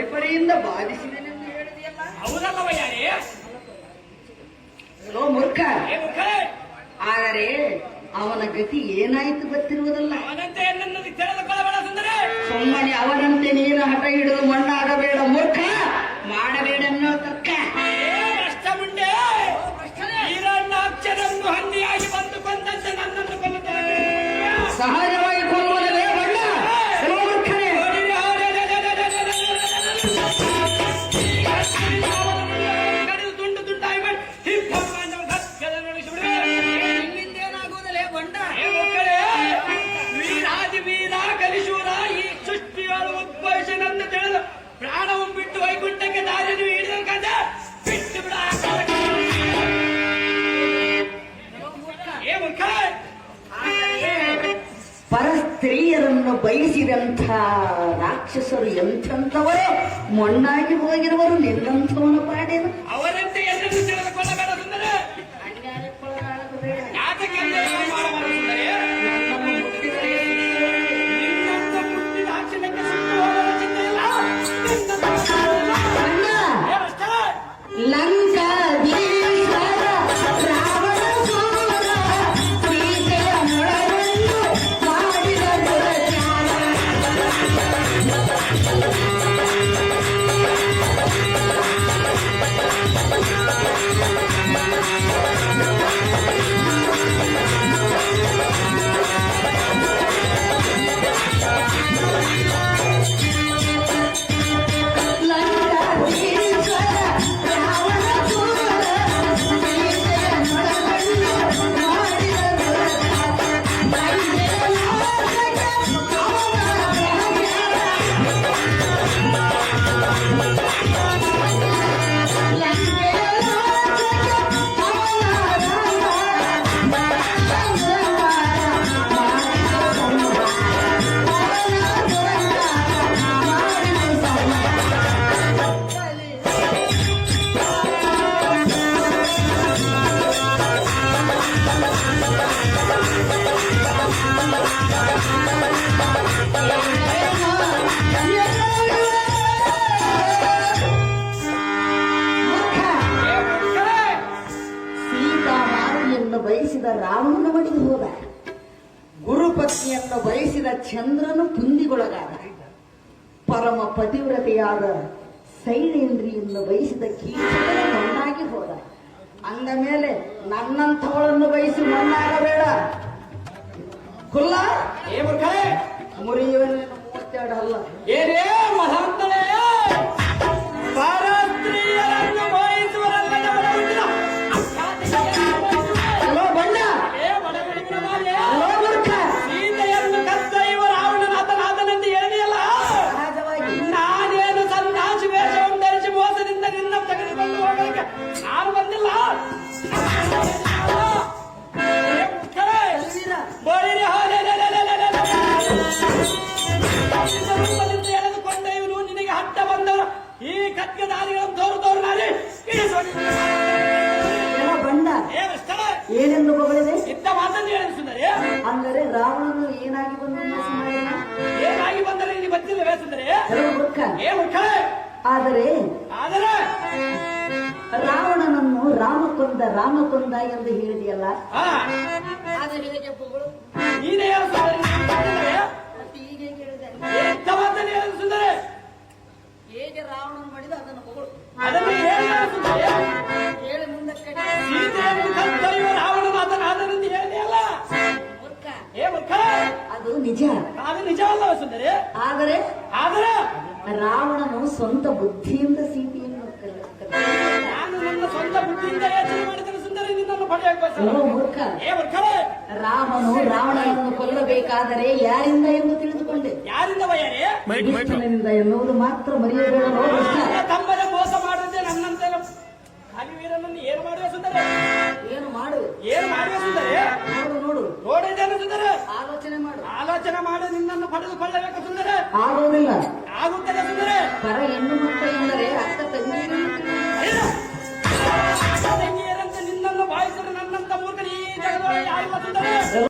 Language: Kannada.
ಪರಿಪರಿಯಿಂದ ಬಾಧಿಸಿದನೆಂದು ಹೇಳಿದೆಯಲ್ಲ. ಹೌದಲ್ಲವಯ್ಯಾರೇ? ಲೋ ಮೂರ್ಖ, ಆದರೆ ಅವನ ಗತಿ ಏನಾಯ್ತು ಗೊತ್ತಿರುವುದಲ್ಲ. ಅವನಂತೆ ನನ್ನನ್ನು ತಿಳಿದುಕೊಳ್ಳಬೇಡ ಸುಂದರಿ. ಸುಮ್ಮನೆ ಅವನಂತೆ ನೀನು ಹಠ ಹಿಡಿದು ಮಣ್ಣಾಗಬೇಡ ಮೂರ್ಖ, ಮಾಡಬೇಡ ಅನ್ನೋ ತರ್ಕ. ಮುಂಡೆ ಈರಣ್ಣಾಕ್ಷರನ್ನು ಹಂದಿಯಾಗಿ ಬಂದು ಕೊಂದಂತೆ ನನ್ನನ್ನು ಕೊಲ್ಲುತ್ತಾರೆ. ಸಹಜವಾಗಿ ಕೊಲ್ಲುವುದೇ ಬಣ್ಣ ಮೂರ್ಖನೇ. ಕಡಿದು ತುಂಡು ತುಂಡಾಗಿ ಮಾಡಿ ನಿನ್ನಿಂದೇನಾಗುವುದಲೇ ಬಂಡ. ವೀರಾದಿ ವೀರ ಕಲಿಶೂರ ಈ ಸೃಷ್ಟಿಗಳು ಉದ್ಭವಿಸಿದಂತೆ ತಿಳಿದು ಪ್ರಾಣವನ್ನು ಬಿಟ್ಟು ವೈಕುಂಠಕ್ಕೆ ದಾರಿಯನ್ನು ಹಿಡಿದಂತ ಬಿಟ್ಟು ಬಿಡ. ಪರಸ್ತ್ರೀಯರನ್ನು ಬಯಸಿದಂಥ ರಾಕ್ಷಸರು ಎಂಥವರೇ ಮಣ್ಣಾಗಿ ಹೋಗಿರುವರು. ನಿನ್ನಂಥವನು ಪಾಡೇನು. ಅವರಂತೆ ಎಲ್ಲರೂ ತಿಳಿದುಕೊಳ್ಳಬೇಡ ಸುಂದರ. ಯಾತಕ್ಕೆ ಮಾಡಬಾರದು ಸುಂದರಿ? ನಿನ್ನಂತ ಮುಟ್ಟಿದ ಅಕ್ಷರಕ್ಕೆ ಸುಟ್ಟು ಹೋಗಲು ಚಿಂತೆ ಇಲ್ಲ. ಲಂಕಾ ಬಯಸಿದ ರಾವಣನ ಮಡಿಗೆ ಹೋದ. ಗುರುಪತ್ನಿಯನ್ನು ಬಯಸಿದ ಚಂದ್ರನು ಕುಂದಿಗೊಳಗಾದ. ಪರಮ ಪತಿವ್ರತೆಯಾದ ಶೈಲೇಂದ್ರಿಯನ್ನು ಬಯಸಿದ ಕೀಚಕನು ಮಣ್ಣಾಗಿ ಹೋದ. ಅಂದ ಮೇಲೆ ನನ್ನಂಥವಳನ್ನು ಬಯಸಿ ಮಣ್ಣಾಗಬೇಡ. ಕುಲ್ಲ ಮುರಿಯುವನೇನು 32 ಅಲ್ಲ. ಏನೇ ಮಹಾಂತನೇ ಪರಸ್ತ್ರೀಯರನ್ನು ಬಯಸುವರಲ್ಲ ಸೀತೆಯನ್ನು ಕತ್ತೊಯ್ಯುವ ರಾವಣನಾಥನಾದನೆಂದು ಹೇಳಿದೆಯಲ್ಲ. ನಾನೇನು ಸನ್ಯಾಸಿ ವೇಷವನ್ನು ಧರಿಸಿ ಮೋಸದಿಂದ ನಿನ್ನ ತೆಗೆದುಕೊಂಡು ಹೋಗಲಿಕ್ಕೆ ನಾನು ಬಂದಿಲ್ಲ. ಎಳೆದುಕೊಂಡ ಇವನು ನಿನಗೆ ಹಟ್ಟ ಬಂದವರು ಈ ಕತ್ತಿಗೆ ದಾರಿಗಳನ್ನು ತೋರು ಮಾಡಿ ಬಂಡ ಏನೆಂದು ಹೊಗಳಿದೆ? ಇದ್ದ ಮಾತನ್ನು ಹೇಳಿ ಸುಂದರಿ. ಅಂದರೆ ರಾವಣನು ಏನಾಗಿ ಏನಾಗಿ ಬಂದರೆ ಇಲ್ಲಿ ಬಂದಿಲ್ಲವೇ ಸುಂದರಿ? ಆದರೆ ರಾವಣನನ್ನು ರಾಮ ಕೊಂದ ಎಂದು ಹೇಳಿದೆಯಲ್ಲ. ನೀನೇ ಸುಂದರಿ. ಹೇಗೆ ರಾವಣನ ಮಾಡಿದ ಅದನ್ನು ಹೊಗಳು. ಅದನ್ನು ಹೇಳಿ ಮುಂದಕ್ಕೆ. ರಾವಣನಾಥನಾದನೆಂದು ಹೇಳಿದೆಯಲ್ಲ. ಅದು ನಿಜ. ಅದು ನಿಜವಲ್ಲ ಸುಂದರಿ. ಆದರೆ ಆದರೆ ರಾವಣನು ಸ್ವಂತ ಬುದ್ಧಿಯಿಂದ ಸೀತೆಯನ್ನು ನಾನು ನನ್ನ ಸ್ವಂತ ಬುದ್ಧಿಯಿಂದ ಯೋಚನೆ ಮಾಡಿದರೆ ಸುಂದರಿ ನಿನ್ನನ್ನು ಪಡೆಯಬೇಕು. ರಾಮನು ರಾವಣನನ್ನು ಕೊಲ್ಲಬೇಕಾದರೆ ಯಾರಿಂದ ಎಂದು ತಿಳಿದುಕೊಂಡೆ. ಯಾರಿಂದ ಭಯರಿಂದ ಎನ್ನುವುದು ಮಾತ್ರ ಮರೆಯಬೇಡ. ತಮ್ಮನೆ ಮೋಸ ಮಾಡುವುದೇ ನನ್ನಂತೆ ಹರಿವೀರನನ್ನು ಏನು ಮಾಡುವ ಸುಂದರಿ? ಏನು ಮಾಡು ಸುಂದರಿ? ನೋಡಿದ್ದೇನೆ ಸುಂದರಿ. ಆಲೋಚನೆ ಮಾಡು. ನಿನ್ನನ್ನು ಪಡೆದುಕೊಳ್ಳಬೇಕು ಸುಂದರಿ. ಆಗುವುದಿಲ್ಲ. ಆಗುತ್ತದೆ ಸುಂದರಿ. ಪರ ಹೆಣ್ಣು